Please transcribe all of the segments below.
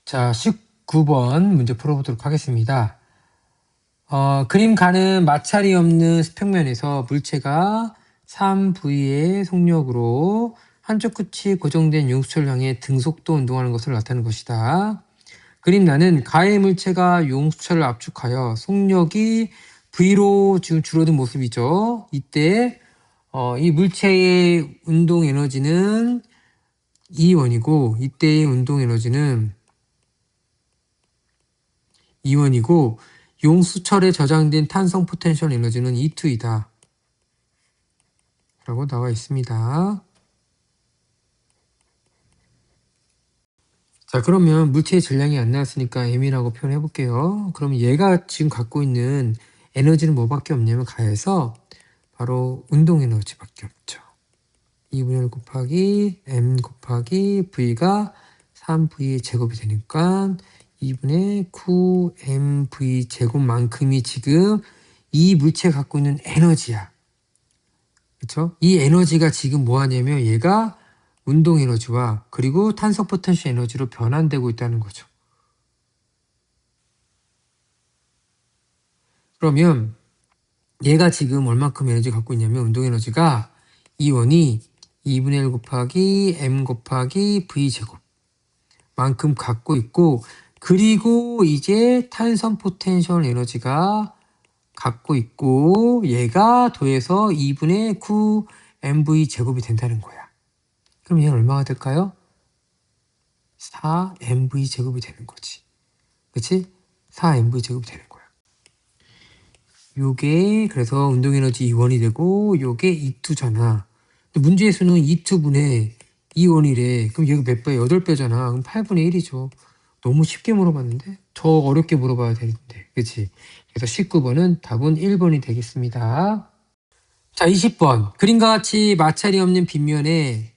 자, 19번 문제 풀어보도록 하겠습니다. 그림 가는 마찰이 없는 스펙면에서 물체가 3V의 속력으로 한쪽 끝이 고정된 용수철을 향해 등속도 운동하는 것을 나타내는 것이다. 그림 나는 가해 물체가 용수철을 압축하여 속력이 V로 지금 줄어든 모습이죠. 이때 이 물체의 운동 에너지는 E1이고 이때의 운동 에너지는 E1이고 용수철에 저장된 탄성 포텐셜 에너지는 E2이다 라고 나와 있습니다. 자, 그러면 물체의 질량이 안 나왔으니까 M이라고 표현해 볼게요. 그러면 얘가 지금 갖고 있는 에너지는 뭐밖에 없냐면 가해서 바로 운동 에너지밖에 없죠. 2분의 1 곱하기 M 곱하기 V가 3V의 제곱이 되니까 2분의 9mv 제곱만큼이 지금 이 물체가 갖고 있는 에너지야. 그렇죠? 이 에너지가 지금 뭐 하냐면 얘가 운동 에너지와 그리고 탄성 포텐셜 에너지로 변환되고 있다는 거죠. 그러면 얘가 지금 얼만큼 에너지 갖고 있냐면 운동 에너지가 E1이 2분의 1 곱하기 m 곱하기 v 제곱 만큼 갖고 있고, 그리고 이제 탄성 포텐셜 에너지가 갖고 있고 얘가 더해서 2분의 9mv 제곱이 된다는 거야. 그럼 얘는 얼마가 될까요? 4mv 제곱이 되는 거지. 그치? 4mv 제곱이 되는 거야. 요게 그래서 운동 에너지 E1이 되고 요게 E2잖아. 문제에서는 E2분의 E1이래. 그럼 얘가 몇 배야? 8배잖아. 그럼 8분의 1이죠. 너무 쉽게 물어봤는데 더 어렵게 물어봐야 되는데, 그치? 그래서 19번은 답은 1번이 되겠습니다. 자, 20번. 그림과 같이 마찰이 없는 빗면에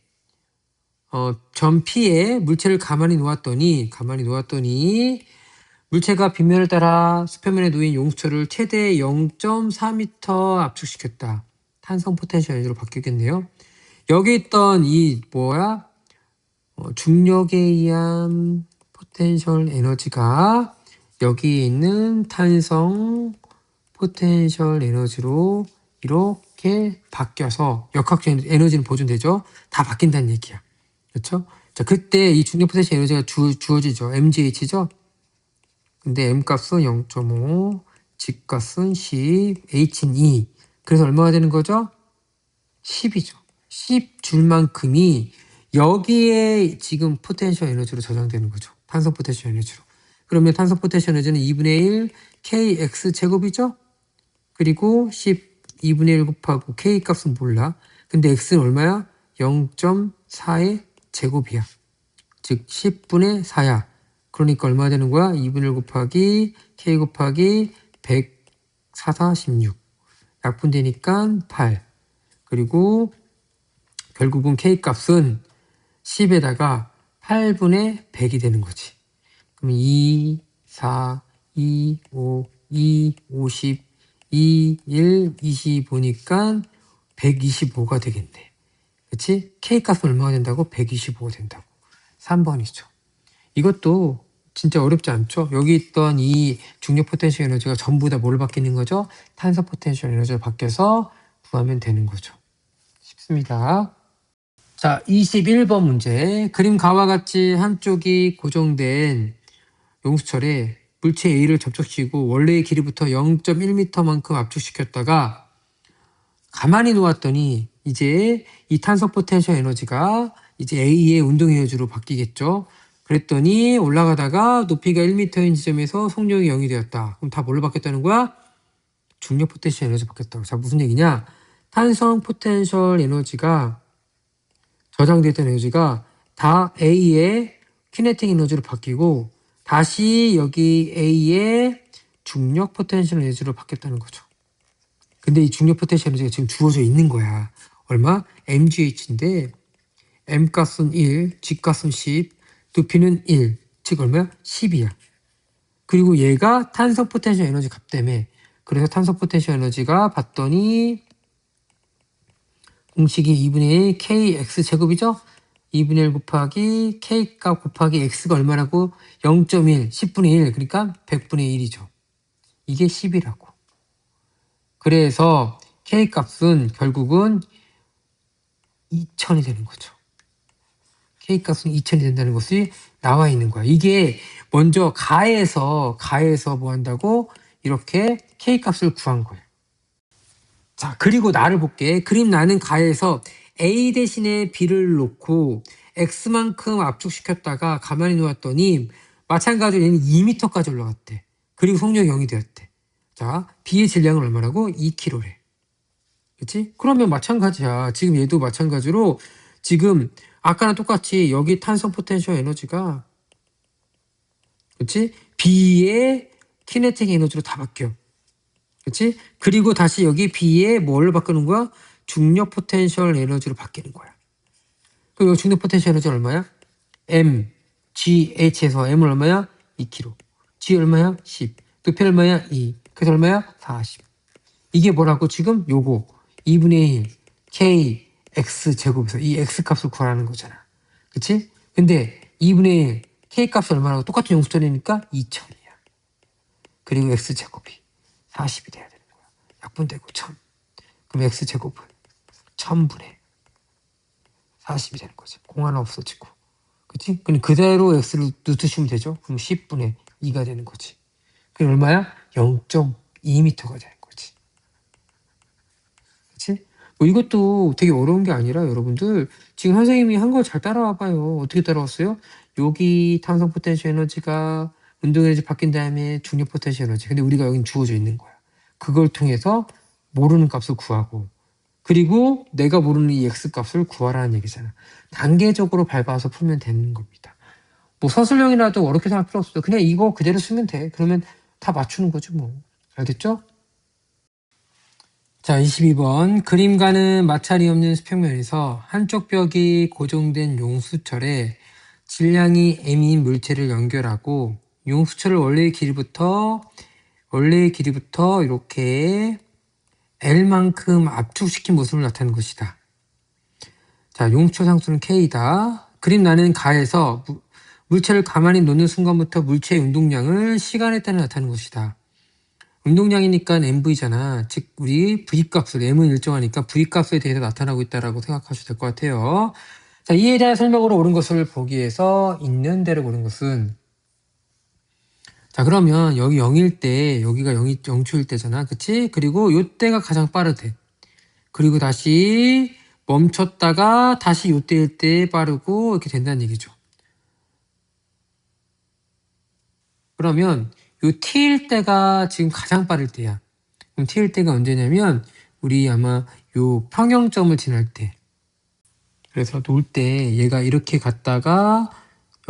점 P에 물체를 가만히 놓았더니 물체가 빗면을 따라 수표면에 놓인 용수철을 최대 0.4m 압축시켰다. 탄성 포텐셜 에너지로 바뀌겠네요. 여기 있던 이 중력에 의한 포텐셜 에너지가 여기 있는 탄성 포텐셜 에너지로 이렇게 바뀌어서 역학적 에너지는 보존되죠. 다 바뀐다는 얘기야. 그렇죠? 자, 그때 이 중력 포텐셜 에너지가 주어지죠. mgh죠. 근데 m 값은 0.5, g 값은 10, h는 2. 그래서 얼마가 되는 거죠? 10이죠. 10줄만큼이 여기에 지금 포텐셜 에너지로 저장되는 거죠. 탄성 포텐셜 에너지로. 그러면 탄성 포텐셜 에너지는 2분의 1 kx 제곱이죠. 그리고 2분의 1 곱하고 k 값은 몰라. 근데 x는 얼마야? 0.4의 제곱이야. 즉 10분의 4야. 그러니까 얼마 되는 거야? 2분의 1 곱하기 k 곱하기 100, 4, 4, 16. 약분되니까 8. 그리고 결국은 k 값은 10에다가 8분의 100이 되는 거지. 그럼 2, 4, 2, 5, 2, 50, 2, 1, 25니까 125가 되겠네. 그치? k 값은 얼마가 된다고? 125가 된다고. 3번이죠. 이것도 진짜 어렵지 않죠? 여기 있던 이 중력 포텐셜 에너지가 전부 다 뭘 바뀌는 거죠? 탄성 포텐셜 에너지로 바뀌어서 구하면 되는 거죠. 쉽습니다. 자, 21번 문제. 그림 가와 같이 한쪽이 고정된 용수철에 물체 A를 접촉시키고 원래의 길이부터 0.1m만큼 압축시켰다가 가만히 놓았더니 이제 이 탄성 포텐셜 에너지가 이제 A의 운동 에너지로 바뀌겠죠. 그랬더니 올라가다가 높이가 1m인 지점에서 속력이 0이 되었다. 그럼 다 뭘로 바뀌었다는 거야? 중력 포텐셜 에너지 바뀌었다고. 자, 무슨 얘기냐? 탄성 포텐셜 에너지가 저장됐던 에너지가 다 A의 키네틱 에너지로 바뀌고 다시 여기 A의 중력 포텐셜 에너지로 바뀌었다는 거죠. 근데 이 중력 포텐셜 에너지가 지금 주어져 있는 거야. 얼마? mgh인데 m 값은 1, g 값은 10, 높이는 1, 즉 얼마야? 10이야. 그리고 얘가 탄성 포텐셜 에너지 값 때문에, 그래서 탄성 포텐셜 에너지가 봤더니 공식이 2분의 1 kx 제곱이죠? 2분의 1 곱하기 K 값 곱하기 X가 얼마라고? 0.1, 10분의 1, 그러니까 100분의 1이죠. 이게 10이라고. 그래서 K 값은 결국은 2000이 되는 거죠. K 값은 2000이 된다는 것이 나와 있는 거야. 이게 먼저 가에서 뭐 한다고? 이렇게 K 값을 구한 거예요. 자, 그리고 나를 볼게. 그림 나는 가에서 A 대신에 B를 놓고 X만큼 압축시켰다가 가만히 놓았더니 마찬가지로 얘는 2m까지 올라갔대. 그리고 속력이 0이 되었대. 자, B의 질량은 얼마라고? 2kg래. 그치? 그러면 마찬가지야. 지금 얘도 마찬가지로 지금 아까랑 똑같이 여기 탄성 포텐셜 에너지가, 그치? B의 키네틱 에너지로 다 바뀌어. 그치? 그리고 다시 여기 B에 뭘로 바꾸는 거야? 중력 포텐셜 에너지로 바뀌는 거야. 그리고 중력 포텐셜 에너지 얼마야? M, G, H에서 M은 얼마야? 2kg. G 얼마야? 10. 높이 얼마야? 2. 그래서 얼마야? 40. 이게 뭐라고 지금? 요거 2분의 1 K, X 제곱에서 이 X 값을 구하라는 거잖아. 그치? 근데 2분의 1 K 값이 얼마라고? 똑같은 용수철이니까 2000이야. 그리고 X 제곱이 40이 돼야 되는 거야. 약분되고 1000. 그럼 X 제곱은 1000분의 40이 되는 거지. 공 하나 없어지고. 그치? 그럼 그대로 X를 넣으시면 되죠. 그럼 10분의 2가 되는 거지. 그럼 얼마야? 0.2m가 되는 거지. 그치? 뭐 이것도 되게 어려운 게 아니라 여러분들 지금 선생님이 한 걸 잘 따라와 봐요. 어떻게 따라왔어요? 여기 탄성 포텐셜 에너지가 운동 에너지 바뀐 다음에 중력 포텐셜 에너지. 근데 우리가 여긴 주어져 있는 거야. 그걸 통해서 모르는 값을 구하고, 그리고 내가 모르는 이 X 값을 구하라는 얘기잖아. 단계적으로 밟아서 풀면 되는 겁니다. 뭐 서술형이라도 어렵게 생각할 필요 없어요. 그냥 이거 그대로 쓰면 돼. 그러면 다 맞추는 거지 뭐. 알겠죠? 자, 22번. 그림과는 마찰이 없는 수평면에서 한쪽 벽이 고정된 용수철에 질량이 m인 물체를 연결하고 용수철을 원래의 길이부터 이렇게 L만큼 압축시킨 모습을 나타내는 것이다. 자, 용수철 상수는 K다. 그림 나는 가에서 물체를 가만히 놓는 순간부터 물체의 운동량을 시간에 따라 나타내는 것이다. 운동량이니까 MV잖아. 즉 우리 V값을, M은 일정하니까 V값에 대해서 나타나고 있다라고 생각하셔도 될 것 같아요. 자, 이에 대한 설명으로 옳은 것을 보기 위해서 있는 대로 옳은 것은, 자, 그러면 여기 0일 때, 여기가 0초일 때잖아. 그치? 그리고 요때가 가장 빠르대. 그리고 다시 멈췄다가 다시 요때일 때 빠르고 이렇게 된다는 얘기죠. 그러면 요 t일 때가 지금 가장 빠를 때야. 그럼 t일 때가 언제냐면 우리 아마 요 평형점을 지날 때. 그래서 놀 때 얘가 이렇게 갔다가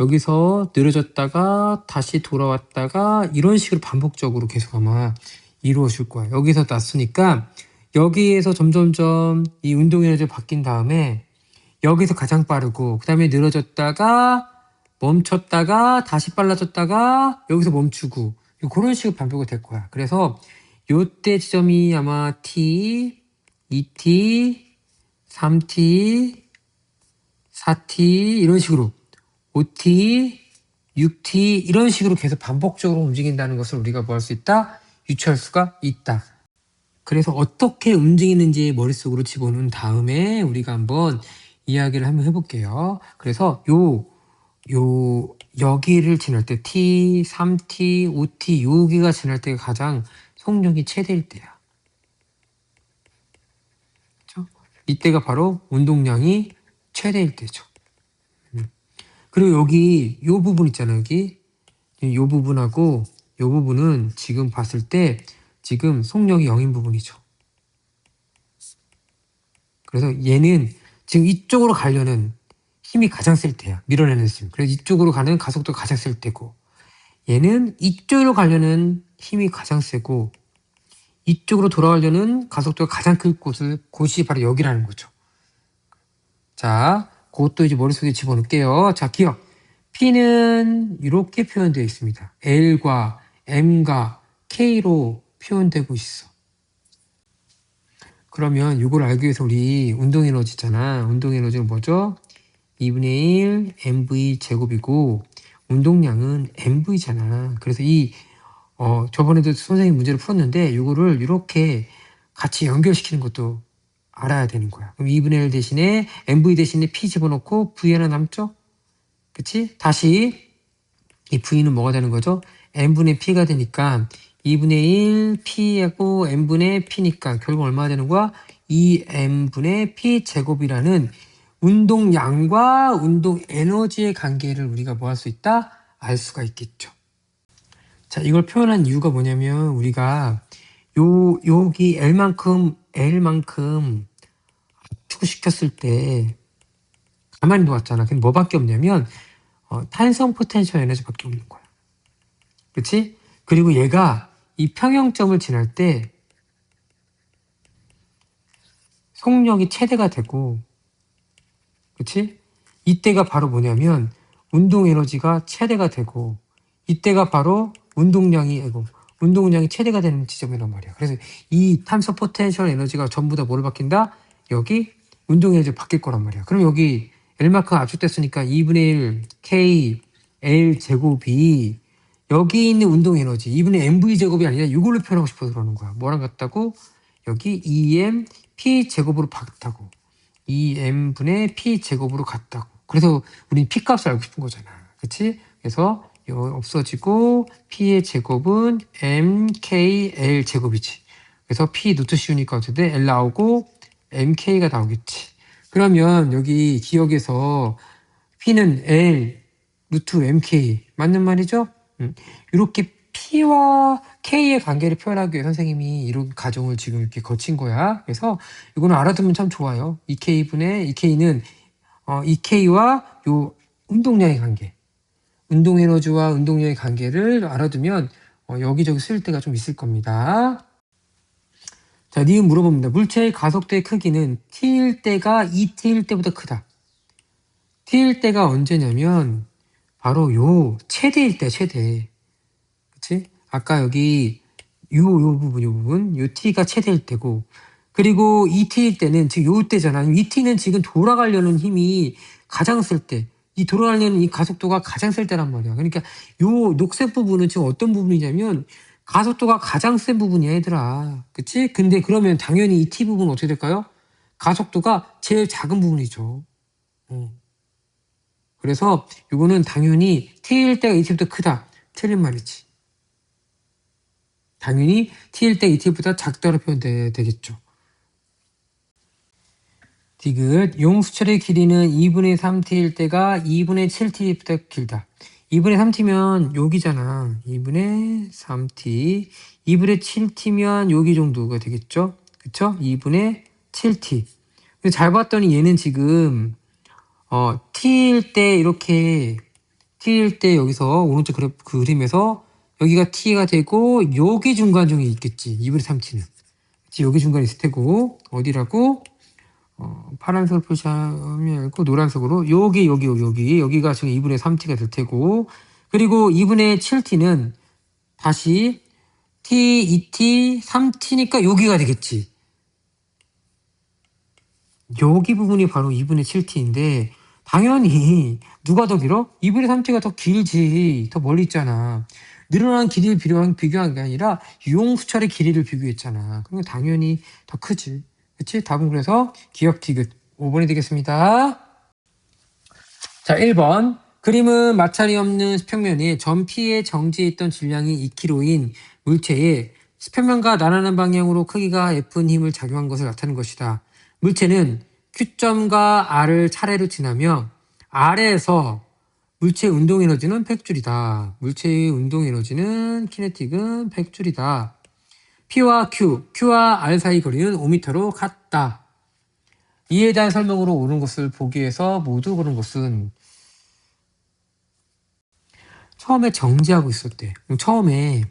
여기서 느려졌다가 다시 돌아왔다가 이런 식으로 반복적으로 계속 아마 이루어질 거야. 여기서 났으니까 여기에서 점점점 이 운동 에너지가 바뀐 다음에 여기서 가장 빠르고 그 다음에 느려졌다가 멈췄다가 다시 빨라졌다가 여기서 멈추고 그런 식으로 반복이 될 거야. 그래서 요때 지점이 아마 t, 2t, 3t, 4t 이런 식으로 5t, 6t 이런 식으로 계속 반복적으로 움직인다는 것을 우리가 뭐 할 수 있다? 유추할 수가 있다. 그래서 어떻게 움직이는지 머릿속으로 집어넣은 다음에 우리가 한번 이야기를 한번 해볼게요. 그래서 여기를 지날 때 t, 3t, 5t 여기가 지날 때가 가장 속력이 최대일 때야. 그렇죠? 이때가 바로 운동량이 최대일 때죠. 그리고 여기 요 부분 있잖아요. 여기 요 부분하고 요 부분은 지금 봤을 때 지금 속력이 0인 부분이죠. 그래서 얘는 지금 이쪽으로 가려는 힘이 가장 셀 때야. 밀어내는 힘. 그래서 이쪽으로 가는 가속도가 가장 셀 때고, 얘는 이쪽으로 가려는 힘이 가장 세고 이쪽으로 돌아가려는 가속도가 가장 클 곳이 바로 여기라는 거죠. 자, 그것도 이제 머릿속에 집어넣을게요. 자, 기억. P는 이렇게 표현되어 있습니다. L과 M과 K로 표현되고 있어. 그러면 이걸 알기 위해서 우리 운동에너지잖아. 운동에너지는 뭐죠? 2분의 1 mv 제곱이고 운동량은 mv잖아. 그래서 저번에도 선생님 문제를 풀었는데 이거를 이렇게 같이 연결시키는 것도 알아야 되는 거야. 그럼 2분의 1 대신에 mv 대신에 p 집어넣고 v 하나 남죠? 그치? 다시 이 v는 뭐가 되는 거죠? n분의 p가 되니까 2분의 1 p하고 n분의 p니까 결국 얼마가 되는 거야? 2n분의 p 제곱이라는 운동량과 운동 에너지의 관계를 우리가 뭐 할 수 있다? 알 수가 있겠죠. 자, 이걸 표현한 이유가 뭐냐면 우리가 여기 L만큼 압축시켰을 때 가만히 놓았잖아. 근데 뭐밖에 없냐면 탄성 포텐셜 에너지밖에 없는 거야. 그치? 그리고 얘가 이 평형점을 지날 때 속력이 최대가 되고, 그치? 이때가 바로 뭐냐면 운동 에너지가 최대가 되고, 이때가 바로 운동량이 최대가 되는 지점이란 말이야. 그래서 이 탄소 포텐셜 에너지가 전부 다 뭐를 바뀐다? 여기 운동 에너지 바뀔 거란 말이야. 그럼 여기 L만큼 압축됐으니까 2분의 1 K L 제곱이 여기 있는 운동 에너지 2분의 mv 제곱이 아니라 이걸로 표현하고 싶어서 그러는 거야. 뭐랑 같다고? 여기 2m p 제곱으로 같다고. 2m분의 p 제곱으로 같다고. 그래서 우린 p 값을 알고 싶은 거잖아. 그치? 그래서 여기 없어지고 p의 제곱은 mkl 제곱이지. 그래서 p 루트 씌우니까 어쨌든 l 나오고 mk가 나오겠지. 그러면 여기 기억에서 p는 l 루트 mk 맞는 말이죠? 이렇게 P와 K의 관계를 표현하기 위해 선생님이 이런 가정을 지금 이렇게 거친 거야. 그래서 이거는 알아두면 참 좋아요. 이 K는 이 K와 요 운동량의 관계, 운동 에너지와 운동량의 관계를 알아두면 여기저기 쓸 때가 좀 있을 겁니다. 자, 니은 물어봅니다. 물체의 가속도의 크기는 T일 때가 2T일 때보다 크다. T일 때가 언제냐면 바로 요 최대일 때 최대. 그치? 아까 여기 요 부분, 요 t가 최대일 때고, 그리고 이 t일 때는 지금 요 때잖아. 이 t는 지금 돌아가려는 힘이 가장 쓸 때, 이 돌아가려는 이 가속도가 가장 쓸 때란 말이야. 그러니까 요 녹색 부분은 지금 어떤 부분이냐면 가속도가 가장 센 부분이야, 얘들아. 그치? 근데 그러면 당연히 이 t 부분은 어떻게 될까요? 가속도가 제일 작은 부분이죠. 그래서 요거는 당연히 t일 때가 이 t보다 크다. 틀린 말이지. 당연히 t일 때 et보다 작다로 표현되겠죠. 디귿 용수철의 길이는 2분의 3t일 때가 2분의 7t보다 길다. 2분의 3t면 여기잖아. 2분의 3t 2분의 7t면 여기 정도가 되겠죠. 그쵸? 2분의 7t. 근데 잘 봤더니 얘는 지금 t일 때 이렇게 t일 때 여기서 오른쪽 그림에서 여기가 t가 되고 여기 중간중에 있겠지. 2분의 3t는. 여기 중간에 있을 테고 어디라고? 파란색으로 표시하면 있고 노란색으로 여기가 지금 2분의 3t가 될 테고 그리고 2분의 7t는 다시 t, 2t, 3t니까 여기가 되겠지. 여기 부분이 바로 2분의 7t인데 당연히 누가 더 길어? 2분의 3t가 더 길지. 더 멀리 있잖아. 늘어난 길이를 비교한 게 아니라 유용수철의 길이를 비교했잖아. 그러면 당연히 더 크지. 그치? 답은 그래서 기억 디귿 5번이 되겠습니다. 자, 1번. 그림은 마찰이 없는 수평면에 점 P의 정지에 있던 질량이 2kg인 물체에 수평면과 나란한 방향으로 크기가 F는 힘을 작용한 것을 나타내는 것이다. 물체는 Q점과 R을 차례로 지나며 R에서 물체의 운동 에너지는 100줄이다. 물체의 운동 에너지는 키네틱은 100줄이다. P와 Q와 R 사이 거리는 5m로 같다. 이에 대한 설명으로 옳은 것을 보기 위해서 모두 고른 것은 처음에 정지하고 있을 때 처음에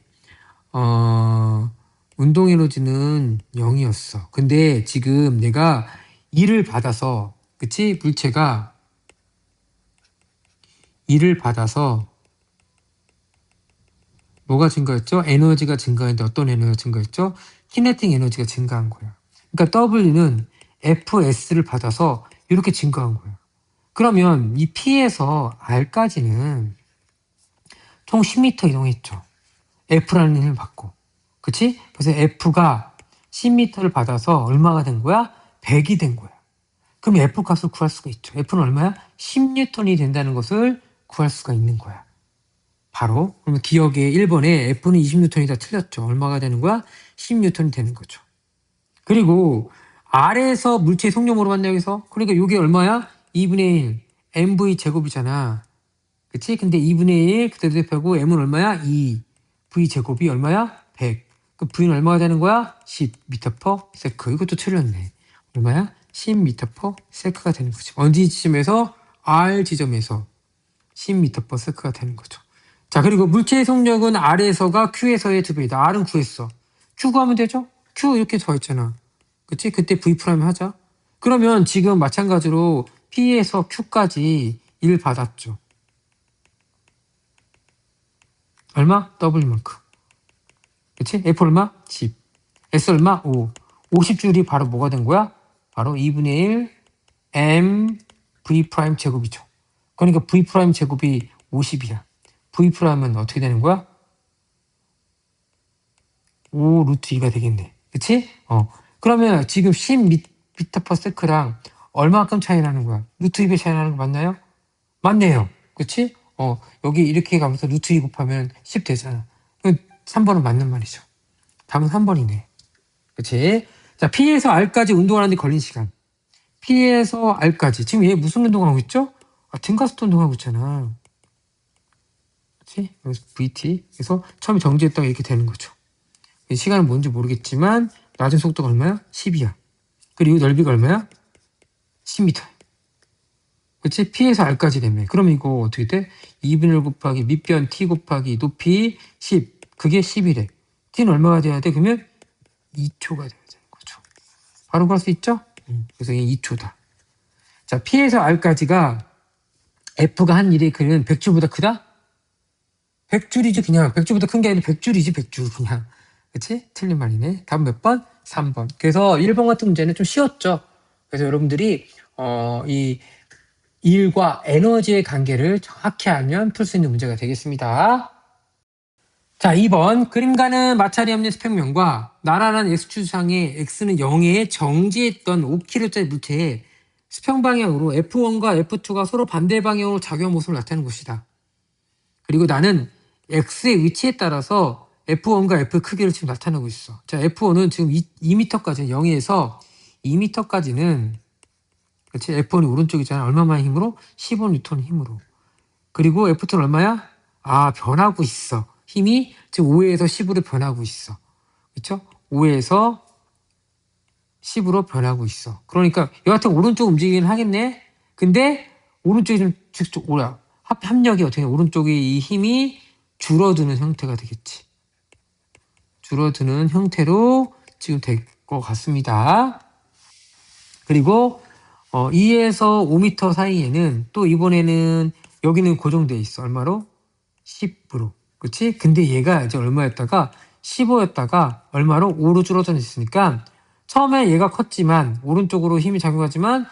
운동 에너지는 0이었어. 근데 지금 내가 2를 받아서 그치? 물체가 2를 받아서 뭐가 증가했죠? 에너지가 증가했는데 어떤 에너지가 증가했죠? 키네틱 에너지가 증가한 거야. 그러니까 W는 FS를 받아서 이렇게 증가한 거야. 그러면 이 P에서 R까지는 총 10m 이동했죠. F라는 힘을 받고. 그치? 그래서 F가 10m를 받아서 얼마가 된 거야? 100이 된 거야. 그럼 F 값을 구할 수가 있죠. F는 얼마야? 10N이 된다는 것을 구할 수가 있는 거야. 바로. 그러면 기억에 1번에 F는 20N이다 틀렸죠. 얼마가 되는 거야? 10N이 되는 거죠. 그리고 R에서 물체의 속력 물어봤네 여기서. 그러니까 이게 얼마야? 2분의 1 mv 제곱이잖아. 그치? 근데 2분의 1 그대로 대표하고 m은 얼마야? 2 v 제곱이 얼마야? 100. 그럼 v는 얼마가 되는 거야? 10m/s. 이것도 틀렸네. 얼마야? 10m/s가 되는 거죠. 어디 지점에서? R 지점에서 10m/s가 되는 거죠. 자, 그리고 물체의 속력은 R에서가 Q에서의 2배이다. R은 구했어. Q 구하면 되죠? Q 이렇게 더했잖아. 그치? 그때 V 프라임 하자. 그러면 지금 마찬가지로 P에서 Q까지 1 받았죠. 얼마? W만큼. 그치? F 얼마? 10. S 얼마? 5. 50줄이 바로 뭐가 된 거야? 바로 2분의 1 M V 프라임 제곱이죠. 그러니까 V 프라임 제곱이 50이야. V 프라임은 어떻게 되는 거야? 5 루트 2가 되겠네. 그치? 그러면 지금 10m/s랑 얼마만큼 차이 나는 거야? 루트 2배 차이 나는 거 맞나요? 맞네요. 그치? 여기 이렇게 가면서 루트 2 곱하면 10 되잖아. 3번은 맞는 말이죠. 답은 3번이네. 그치? 자, P에서 R까지 운동하는데 걸린 시간. P에서 R까지. 지금 얘 무슨 운동하고 있죠? 등가속도 운동하고 있잖아. 그치? 여기서 VT. 그래서 처음에 정지했다가 이렇게 되는 거죠. 시간은 뭔지 모르겠지만 낮은 속도가 얼마야? 10이야. 그리고 넓이가 얼마야? 10m. 그치? P에서 R까지 되면. 그럼 이거 어떻게 돼? 2분의 1 곱하기 밑변 T 곱하기 높이 10. 그게 10이래. T는 얼마가 돼야 돼? 그러면 2초가 돼야 되는 거죠. 바로 구할 수 있죠? 그래서 이게 2초다. 자, P에서 R까지가 F가 한 일이 그는 100줄보다 크다? 100줄이지 그냥. 100줄보다 큰 게 아니라 100줄이지 100줄 그냥. 그치? 틀린 말이네. 답은 몇 번? 3번. 그래서 1번 같은 문제는 좀 쉬웠죠. 그래서 여러분들이 이 일과 에너지의 관계를 정확히 알면 풀 수 있는 문제가 되겠습니다. 자, 2번. 그림가는 마찰이 없는 수평면과 나란한 x축상에 x는 0에 정지했던 5kg짜리 물체에 수평 방향으로 F1과 F2가 서로 반대 방향으로 작용한 모습을 나타내는 것이다. 그리고 나는 x의 위치에 따라서 F1과 F 크기를 지금 나타내고 있어. 자, F1은 지금 2m까지 0에서 2m까지는 그렇지? F1이 오른쪽이잖아. 얼마만의 힘으로? 15N 힘으로. 그리고 F2는 얼마야? 변하고 있어. 힘이 지금 5에서 10으로 변하고 있어. 그렇죠? 5에서 10으로 변하고 있어. 그러니까 여하튼 오른쪽 움직이긴 하겠네. 근데 오른쪽이 좀 합력이 어떻게 오른쪽이 이 힘이 줄어드는 형태가 되겠지. 줄어드는 형태로 지금 될 것 같습니다. 그리고 2에서 5m 사이에는 또 이번에는 여기는 고정돼 있어. 얼마로? 10으로. 그치? 근데 얘가 이제 얼마였다가 15였다가 얼마로? 5로 줄어져 있으니까 처음에 얘가 컸지만 오른쪽으로 힘이 작용하지만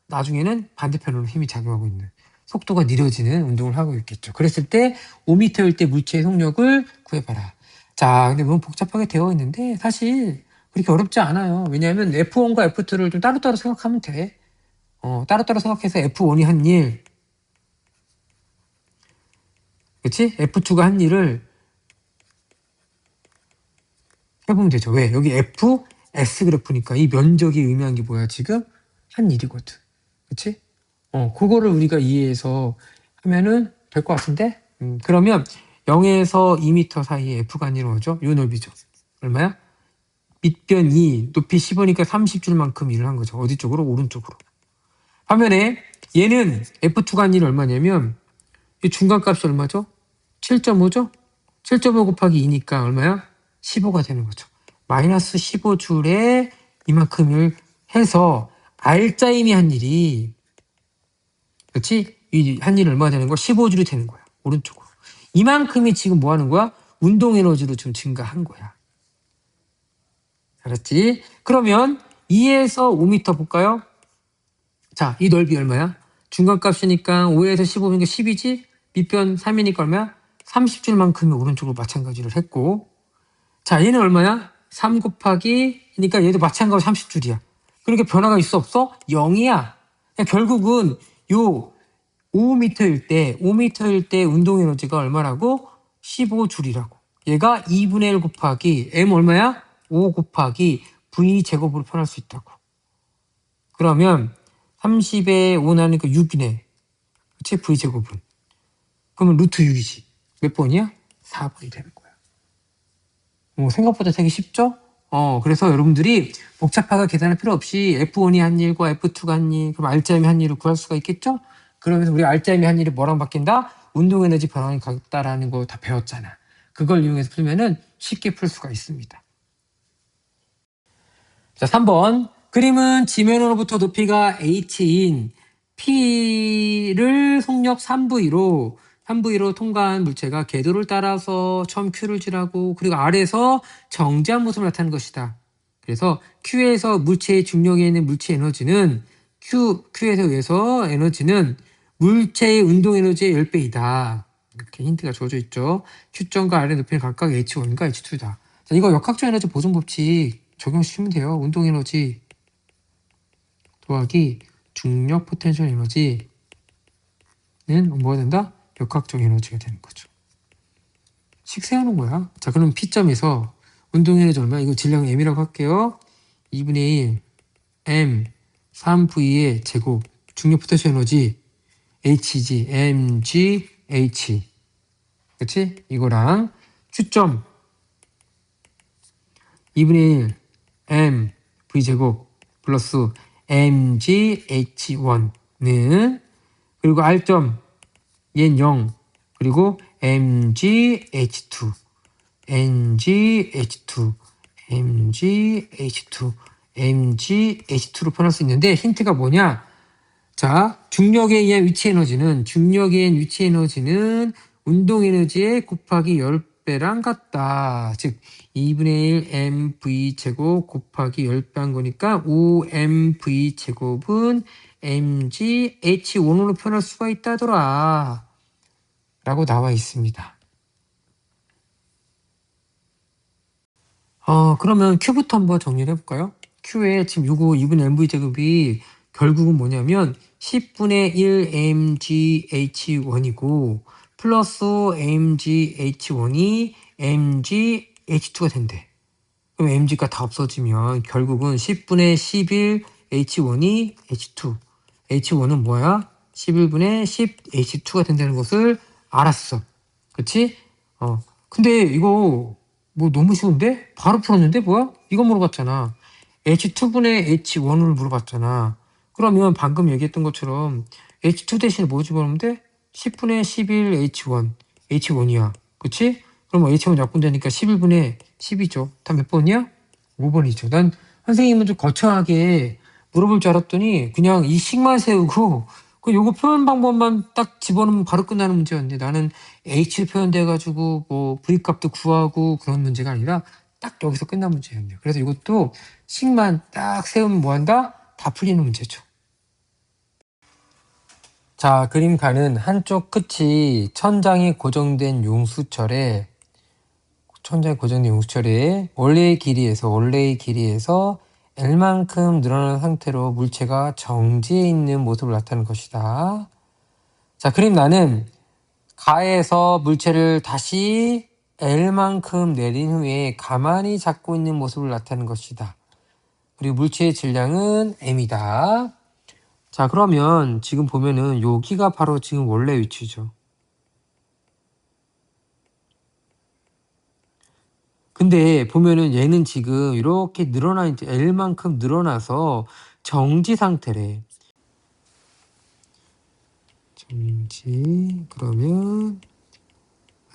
나중에는 반대편으로 힘이 작용하고 있는 속도가 느려지는 운동을 하고 있겠죠. 그랬을 때 5m일 때 물체의 속력을 구해봐라. 자, 근데 너무 복잡하게 되어 있는데 사실 그렇게 어렵지 않아요. 왜냐하면 F1과 F2를 좀 따로따로 생각하면 돼. 따로따로 생각해서 F1이 한 일, 그치? F2가 한 일을 해보면 되죠. 왜? 여기 F, S 그래프니까 이 면적이 의미한 게 뭐야? 지금 한 일이거든. 그치? 그거를 우리가 이해해서 하면은 될 것 같은데? 그러면 0에서 2m 사이에 F가 한 일은 뭐죠? 요 넓이죠. 얼마야? 밑변 2, 높이 15니까 30줄만큼 일을 한 거죠. 어디 쪽으로? 오른쪽으로. 반면에 얘는 F2가 한 일이 얼마냐면 이 중간값이 얼마죠? 7.5죠? 7.5 곱하기 2니까 얼마야? 15가 되는 거죠. 마이너스 15줄에 이만큼을 해서 R자임이 한 일이 그렇지? 이 한 일이 얼마 되는 거야? 15줄이 되는 거야. 오른쪽으로. 이만큼이 지금 뭐 하는 거야? 운동 에너지로 좀 증가한 거야. 알았지? 그러면 2에서 5m 볼까요? 자, 이 넓이 얼마야? 중간값이니까 5에서 15니까 10이지? 밑변 3이니까 얼마야? 30줄만큼이 오른쪽으로 마찬가지를 했고, 자, 얘는 얼마야? 3 곱하기, 그러니까 얘도 마찬가지로 30줄이야. 그러니까 변화가 있어, 없어? 0이야. 결국은 요 5m일 때 운동 에너지가 얼마라고? 15줄이라고. 얘가 2분의 1 곱하기 m 얼마야? 5 곱하기 v 제곱으로 표현할 수 있다고. 그러면 30에 5 나누니까 6이네. 그치? v 제곱은. 그러면 루트 6이지. 몇 번이야? 4번이 되는 거야. 생각보다 되게 쉽죠? 그래서 여러분들이 복잡하게 계산할 필요 없이 F1이 한 일과 F2가 한 일, 그럼 R자임이 한 일을 구할 수가 있겠죠? 그러면서 우리 R자임이 한 일이 뭐랑 바뀐다? 운동 에너지 변화가 같다라는 거 다 배웠잖아. 그걸 이용해서 풀면은 쉽게 풀 수가 있습니다. 자, 3번. 그림은 지면으로부터 높이가 h인 P를 속력 3V로 통과한 물체가 궤도를 따라서 처음 Q를 지나고 그리고 아래에서 정지한 모습을 나타내는 것이다. 그래서 Q에서 물체의 중력에 있는 물체 에너지는 Q에서 의해서 에너지는 물체의 운동 에너지의 10배이다. 이렇게 힌트가 주어져 있죠. Q점과 R의 높이는 각각 H1과 H2다. 자, 이거 역학적 에너지 보존 법칙 적용시키면 돼요. 운동 에너지 더하기 중력 포텐셜 에너지는 뭐가 된다? 역학적 에너지가 되는 거죠. 식 세우는 거야. 자, 그럼 P점에서 운동 에너지 얼마? 이거 질량 M이라고 할게요. 2분의 1 M 3V의 제곱 중력 포텐셜 에너지 Hg mg h 그치? 이거랑 Q점 2분의 1 m v 제곱 플러스 mg h1는 그리고 r점 얘는 0 그리고 mg h2 mg h2 mg h2 mg h2로 표현할 수 있는데 힌트가 뭐냐? 자, 중력에 의한 위치 에너지는 운동 에너지의 곱하기 10배랑 같다. 즉 2분의 1 mv 제곱 곱하기 10배 한 거니까 5mv 제곱은 mg h1으로 표현할 수가 있다더라. 라고 나와 있습니다. 그러면 Q부터 한번 정리를 해볼까요? Q에 지금 요거 2분의 mv 제곱이 결국은 뭐냐면 10분의 1 mgh1이고 플러스 mgh1이 mgh2가 된대. 그럼 mg가 다 없어지면 결국은 10분의 11 h1이 h2 h1은 뭐야? 11분의 10 h2가 된다는 것을 알았어. 그치? 근데 이거 뭐 너무 쉬운데? 바로 풀었는데 뭐야? 이거 물어봤잖아. H2분의 H1을 물어봤잖아. 그러면 방금 얘기했던 것처럼 H2 대신에 뭐 집어넣으면 돼? 10분의 11 H1. H1이야. 그치? 그럼 H1 약분되니까 11분의 10이죠. 다 몇 번이야? 5번이죠. 난 선생님은 좀 거창하게 물어볼 줄 알았더니 그냥 이 식만 세우고 그 요거 표현 방법만 딱 집어넣으면 바로 끝나는 문제였는데 나는 H를 표현돼가지고 뭐 V 값도 구하고 그런 문제가 아니라 딱 여기서 끝난 문제였네요. 그래서 이것도 식만 딱 세우면 뭐한다? 다 풀리는 문제죠. 자, 그림 가는 한쪽 끝이 천장에 고정된 용수철에 원래의 길이에서 L만큼 늘어난 상태로 물체가 정지해 있는 모습을 나타내는 것이다. 자, 그림 나는 가에서 물체를 다시 L만큼 내린 후에 가만히 잡고 있는 모습을 나타내는 것이다. 그리고 물체의 질량은 M이다. 자, 그러면 지금 보면은 여기가 바로 지금 원래 위치죠. 근데 보면은 얘는 지금 이렇게 늘어나 이제 L만큼 늘어나서 정지 상태래. 정지 그러면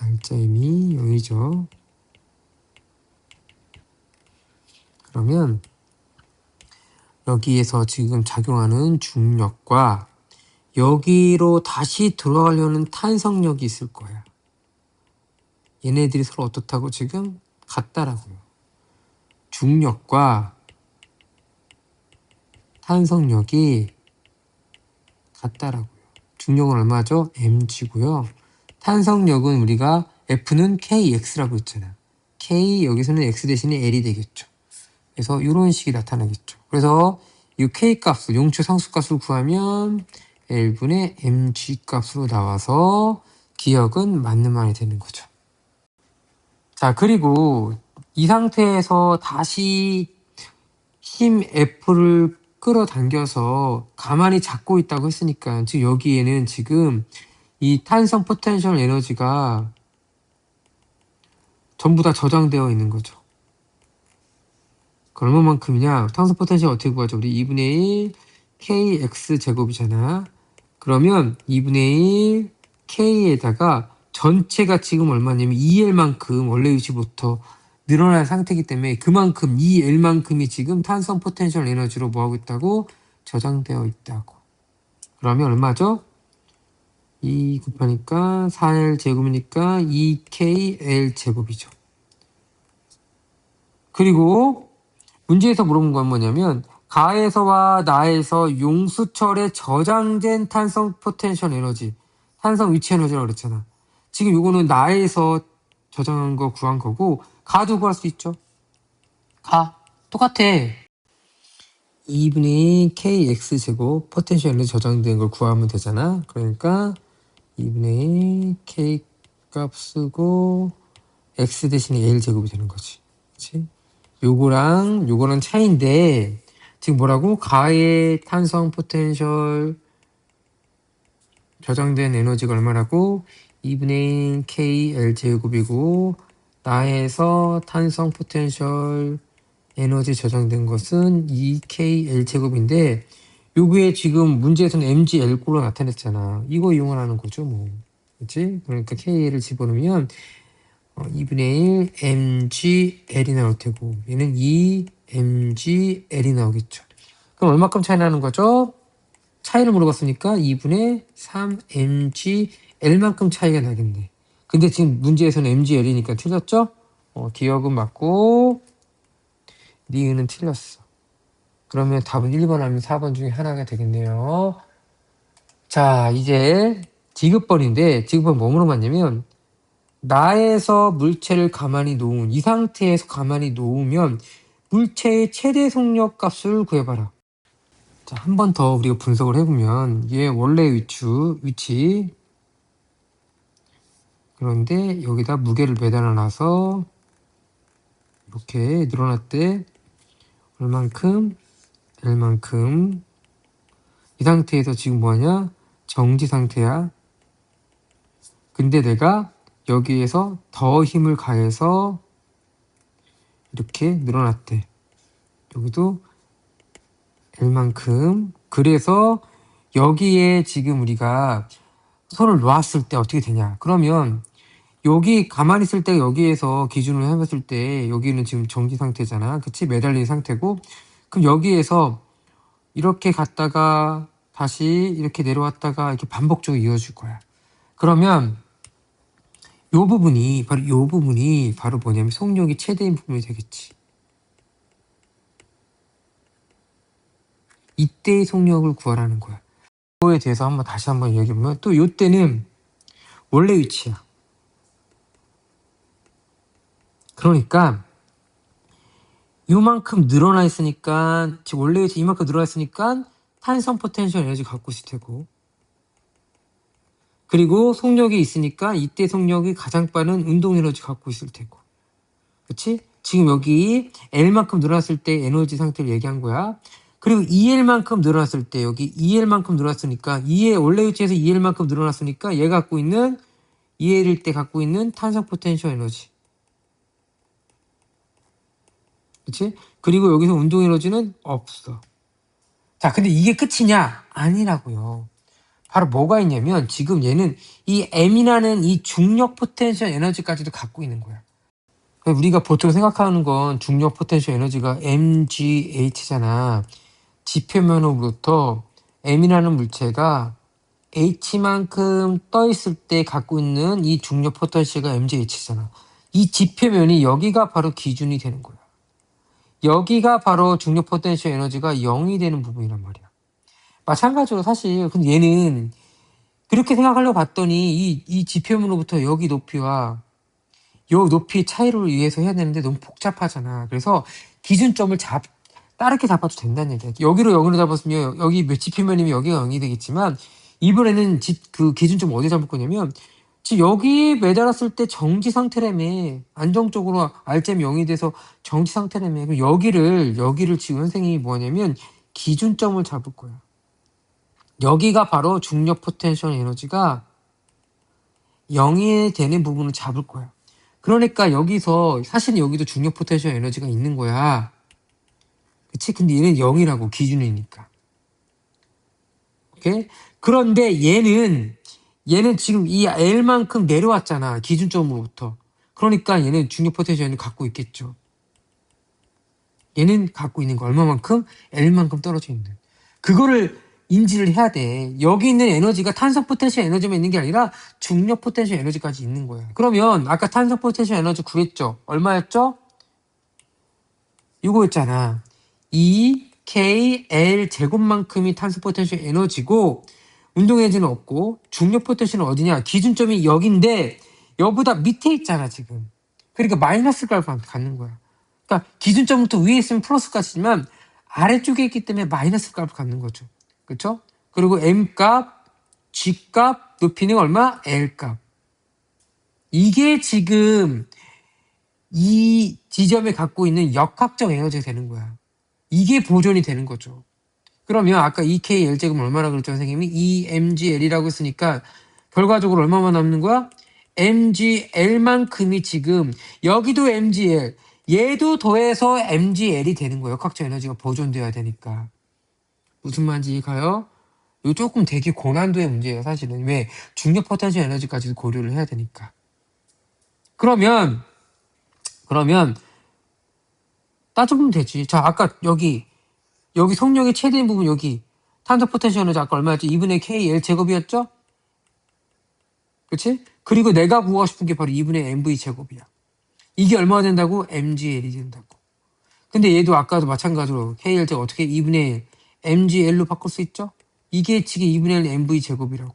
R점이 0이죠. 그러면 여기에서 지금 작용하는 중력과 여기로 다시 들어가려는 탄성력이 있을 거야. 얘네들이 서로 어떻다고 지금 같다라고요. 중력과 탄성력이 같다라고요. 중력은 얼마죠? mg고요. 탄성력은 우리가 F는 kx라고 했잖아. k 여기서는 x 대신에 l이 되겠죠. 그래서 이런 식이 나타나겠죠. 그래서 이 k 값을 용추 상수값을 구하면 L분의 mg 값으로 나와서 기억은 맞는 말이 되는 거죠. 자, 그리고 이 상태에서 다시 힘 F를 끌어당겨서 가만히 잡고 있다고 했으니까 지금 여기에는 지금 이 탄성 포텐셜 에너지가 전부 다 저장되어 있는 거죠. 그 얼마만큼이냐? 탄성 포텐셜 어떻게 구하죠? 우리 2분의 1 kx 제곱이잖아. 그러면 2분의 1 k에다가 전체가 지금 얼마냐면 2L만큼 원래 위치부터 늘어난 상태이기 때문에 그만큼 2L만큼이 지금 탄성 포텐셜 에너지로 뭐하고 있다고? 저장되어 있다고. 그러면 얼마죠? 2 곱하니까 4L 제곱이니까 2KL 제곱이죠. 그리고 문제에서 물어본 건 뭐냐면 가에서와 나에서 용수철에 저장된 탄성 포텐셜 에너지, 탄성 위치 에너지라고 그랬잖아. 지금 이거는 나에서 저장한 거 구한 거고 가도 구할 수 있죠. 가 똑같아. 2분의 kx 제곱 포텐셜 에너지 저장된 걸 구하면 되잖아. 그러니까 2분의 k 값 쓰고 x 대신에 l 제곱이 되는 거지. 그치? 요거랑 차이인데 지금 뭐라고? 가의 탄성 포텐셜 저장된 에너지가 얼마라고? 2분의 k l 제곱이고 나에서 탄성 포텐셜 에너지 저장된 것은 2k l 제곱인데 요게 지금 문제에서는 mgl꼴로 나타냈잖아. 이거 이용하는 거죠 뭐. 그치? 그러니까 kl을 집어넣으면 2분의 1 mgl이 나올 테고 얘는 2 mgl이 나오겠죠. 그럼 얼마큼 차이 나는 거죠? 차이를 물어봤으니까 2분의 3 mgl만큼 차이가 나겠네. 근데 지금 문제에서는 mgl이니까 틀렸죠? 기억은 맞고 니은은 틀렸어. 그러면 답은 1번 하면 4번 중에 하나가 되겠네요. 자, 이제 지급번인데 지급번 뭐 물어봤냐면 나에서 물체를 가만히 놓은 이 상태에서 가만히 놓으면 물체의 최대 속력 값을 구해봐라. 자, 한 번 더 우리가 분석을 해보면 얘 원래 위치 그런데 여기다 무게를 매달아 놔서 이렇게 늘어났대. 얼만큼? L만큼. 이 상태에서 지금 뭐하냐? 정지 상태야. 근데 내가 여기에서 더 힘을 가해서 이렇게 늘어났대. 여기도 L만큼. 그래서 여기에 지금 우리가 손을 놓았을 때 어떻게 되냐. 그러면 여기 가만히 있을 때 여기에서 기준으로 해봤을 때 여기는 지금 정지 상태잖아. 그치? 매달린 상태고. 그럼 여기에서 이렇게 갔다가 다시 이렇게 내려왔다가 이렇게 반복적으로 이어질 거야. 그러면 요 부분이 바로 뭐냐면 속력이 최대인 부분이 되겠지. 이때의 속력을 구하라는 거야. 이거에 대해서 다시 한번 얘기해보면 또 요때는 원래 위치야. 그러니까 요만큼 늘어나 있으니까 지금 원래 위치 이만큼 늘어나 있으니까 탄성 포텐셜 에너지 갖고 있을 테고 그리고 속력이 있으니까 이때 속력이 가장 빠른 운동 에너지 갖고 있을 테고 그치? 지금 여기 L만큼 늘어났을 때 에너지 상태를 얘기한 거야. 그리고 2L만큼 늘어났을 때 여기 2L만큼 늘어났으니까 2L 원래 위치에서 2L만큼 늘어났으니까 얘가 갖고 있는 2L일 때 갖고 있는 탄성 포텐셜 에너지 그치? 그리고 여기서 운동 에너지는 없어. 자, 근데 이게 끝이냐? 아니라고요. 바로 뭐가 있냐면 지금 얘는 이 M이라는 이 중력 포텐셜 에너지까지도 갖고 있는 거야. 우리가 보통 생각하는 건 중력 포텐셜 에너지가 mgH잖아. 지표면으로부터 M이라는 물체가 H만큼 떠 있을 때 갖고 있는 이 중력 포텐셜가 mgH잖아. 이 지표면이 여기가 바로 기준이 되는 거야. 여기가 바로 중력 포텐셜 에너지가 0이 되는 부분이란 말이야. 마찬가지로 사실 근데 얘는 그렇게 생각하려고 봤더니 이 지표면으로부터 여기 높이와 요 높이 차이를 위해서 해야 되는데 너무 복잡하잖아. 그래서 기준점을 다르게 잡아도 된다는 얘기야. 여기로 잡았으면 여기 몇 지표면이면 여기가 0이 되겠지만 이번에는 그 기준점 어디 잡을 거냐면 지금 여기에 매달았을 때 정지 상태라며 안정적으로 알잼 0이 돼서 정지 상태라며 그럼 여기를 지금 선생님이 뭐냐면 기준점을 잡을 거야. 여기가 바로 중력 포텐셜 에너지가 0이 되는 부분을 잡을 거야. 그러니까 여기서 사실은 여기도 중력 포텐셜 에너지가 있는 거야. 그치? 근데 얘는 0이라고 기준이니까. 오케이? 그런데 얘는 지금 이 L만큼 내려왔잖아. 기준점으로부터. 그러니까 얘는 중력 포텐셜을 갖고 있겠죠. 얘는 갖고 있는 거 얼마만큼? L만큼 떨어져 있는. 그거를 인지를 해야 돼. 여기 있는 에너지가 탄성 포텐셜 에너지만 있는 게 아니라 중력 포텐셜 에너지까지 있는 거야. 그러면 아까 탄성 포텐셜 에너지 구했죠? 얼마였죠? 이거였잖아. EKL 제곱만큼이 탄성 포텐셜 에너지고 운동 에너지는 없고 중력 포텐셜은 어디냐? 기준점이 여긴데 여기보다 밑에 있잖아 지금. 그러니까 마이너스 값을 갖는 거야. 그러니까 기준점부터 위에 있으면 플러스 값이지만 아래쪽에 있기 때문에 마이너스 값을 갖는 거죠. 그렇죠? 그리고 M 값, G 값, 높이는 얼마? L 값. 이게 지금 이 지점에 갖고 있는 역학적 에너지가 되는 거야. 이게 보존이 되는 거죠. 그러면 아까 EKL제곱 얼마나 그랬죠, 선생님이? EMGL이라고 했으니까 결과적으로 얼마만 남는 거야? MGL만큼이 지금 여기도 MGL, 얘도 더해서 MGL이 되는 거예요. 역학적 에너지가 보존돼야 되니까. 무슨 말인지 가요? 이거 조금 되게 고난도의 문제예요, 사실은. 왜? 중력 포텐셜 에너지까지도 고려를 해야 되니까. 그러면 따져보면 되지. 자, 아까 여기 속력의 최대인 부분 여기 탄성 포텐셜 에너지 아까 얼마였지? 2분의 KL 제곱이었죠? 그치? 그리고 내가 구하고 싶은 게 바로 2분의 MV 제곱이야. 이게 얼마가 된다고? MGL이 된다고. 근데 얘도 아까도 마찬가지로 KL 제곱 어떻게 2분의 1 MGL로 바꿀 수 있죠? 이게 지금 2분의 1 MV 제곱이라고.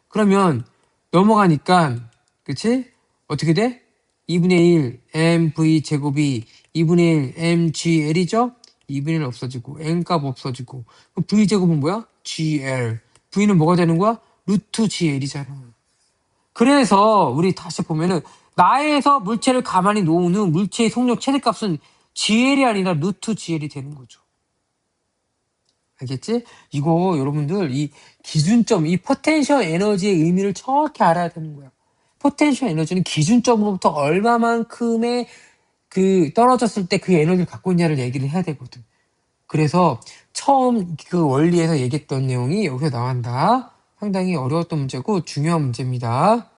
그러면 넘어가니까 그치? 어떻게 돼? 2분의 1 MV 제곱이 2분의 1 MGL이죠? 2분의 1 없어지고 N값 없어지고 그럼 V 제곱은 뭐야? GL. V는 뭐가 되는 거야? 루트 GL이잖아. 그래서 우리 다시 보면은 나에서 물체를 가만히 놓은 물체의 속력 최대값은 GL이 아니라 루트 GL이 되는 거죠. 알겠지? 이거 여러분들 이 기준점, 이 포텐셜 에너지의 의미를 정확히 알아야 되는 거야. 포텐셜 에너지는 기준점으로부터 얼마만큼의 그 떨어졌을 때 그 에너지를 갖고 있냐를 얘기를 해야 되거든. 그래서 처음 그 원리에서 얘기했던 내용이 여기서 나온다. 상당히 어려웠던 문제고 중요한 문제입니다.